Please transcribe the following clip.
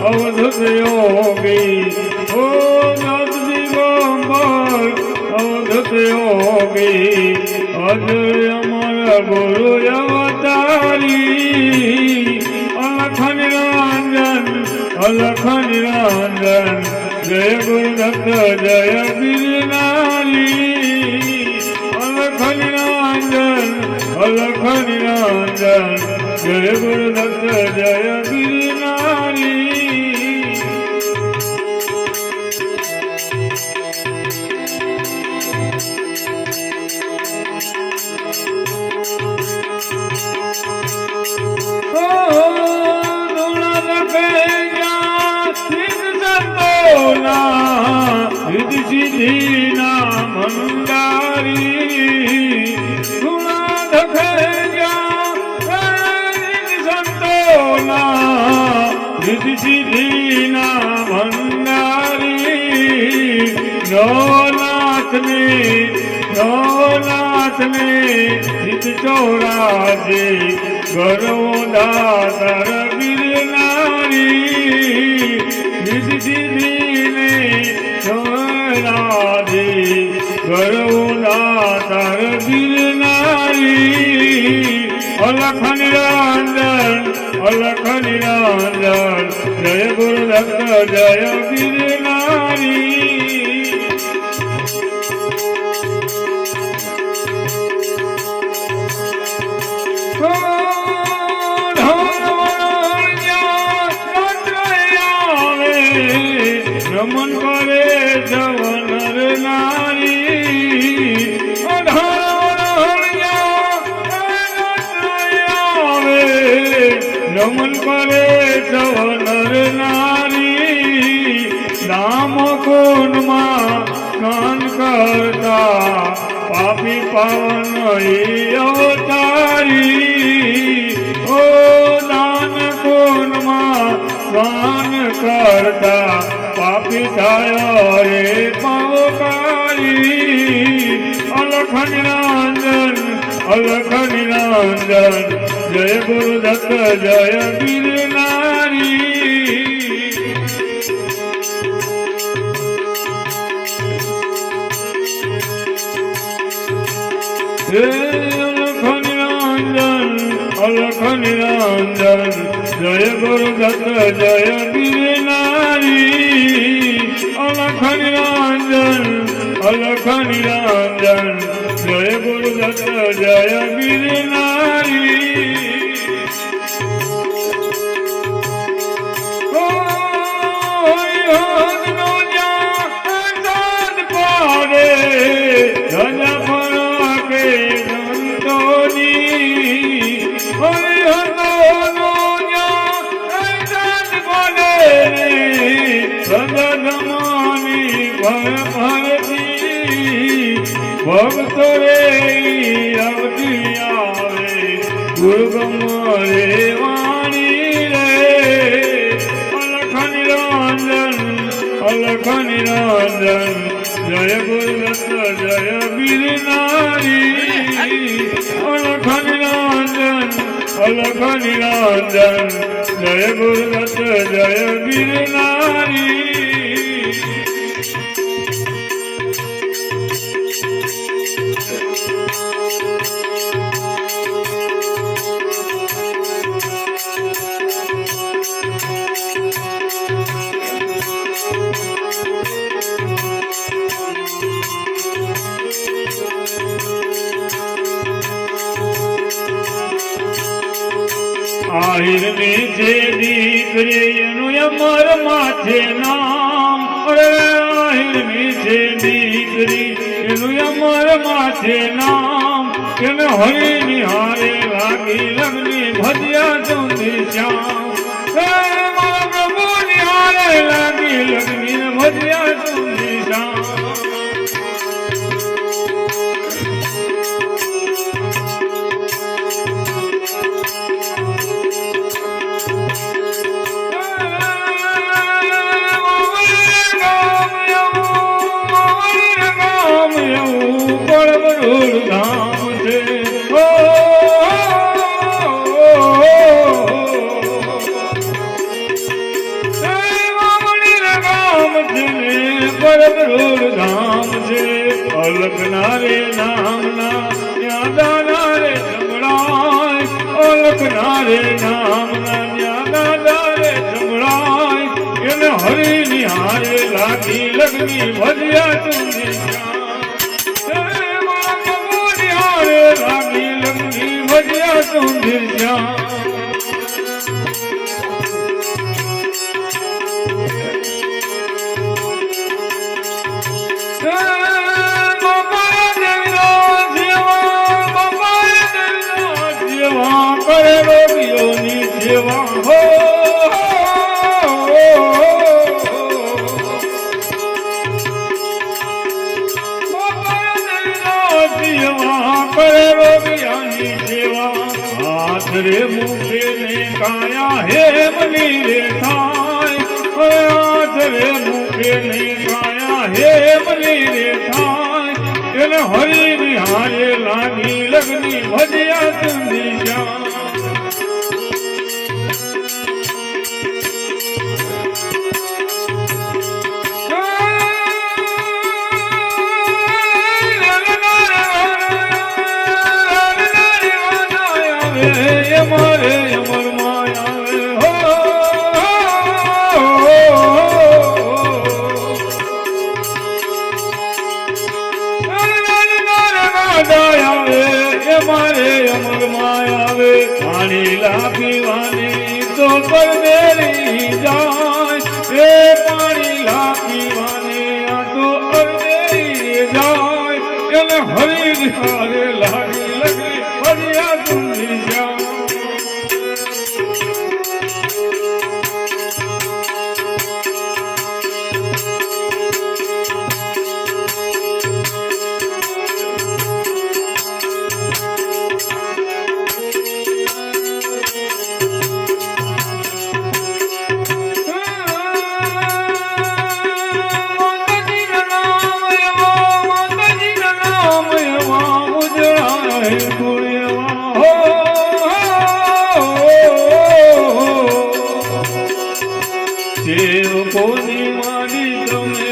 અવધૂત યોગી ઓ નાથ દિગંબર અવધૂત યોગી અજય અમર ગુરુ અવતારી અલખ નિરંજન જય ગુરુદત્ત જય ગિરનારી અલખ નિરંજન જય ગુરુદત્ત જય ગિરનારી સિદ્ધિ નામ મંદારી ગુણા ધખે સંતોના સિદ્ધિ નામ મંદારી નવનાથને સિદ્ધ ચોરાજે ગરવો દાતર ગિરનારી સિદ્ધિને રાધે ગરવના તાર ગિરનારી અલખ નિરંજન જય ગુરુદત્ત જય ગિરનારી નમન કરે જવનર નારી નમન કરે જવનર નારી નામ કુંડમાં સ્નાન કરતા પાપી પાવન અવતારી ઓ દાન કુંડમાં સ્નાન કરતા પાપી થાય રે પવકારી અલખ નિરંજન જય ગુરુદત્ત જય ગિરનારી અલખ નિરંજન જય ગુરુદત્ત જય ગિરનારી અલખ નિરંજન જય ગુરુદત્ત જય ગિરનારી ભક્તો રે અવધી આવે ગુરુગમ રે વાણી રે અલખ નિરંજન જય ગુરુદત્ત જય ગિરનારી અલખ નિરંજન જય ગુરુદત્ત જય ગિરનારી આહિર ને જે દીકરી એનું અમર માથે નામ આહિર ને જે દીકરી એનું અમર માથે નામ એને હરિ નિહારે લાગી લગ્ની ભજ્યા ચૌંધી શ્યામ પ્રભુ નિહારે લાગી રૂડ ધામ છે પરમરૂડ ધામ છે અલખના રે નામના યાદાના રે જમણાય અલખના રે નામના યાદાના રે જમણાય એને હરી નિહારે લાગી લગની ભજ્યા તુની નિહારે લાગી લગની ભજ્યા તુની રે મુખે ને કાયા હે મની રે થાય હાથ રે મુખે ને કાયા હે મની રે થાય એને હરી નિહારે લાગી લગની ભજ્યા તુંદી જા પીવાની તો પરમેરી જાય એ પાણી લા પીવાની આ તો પરમેરી જાય એને હરી નિહારે લાગી લગી ભજ્યા તુંદી જા કોની મારી તમે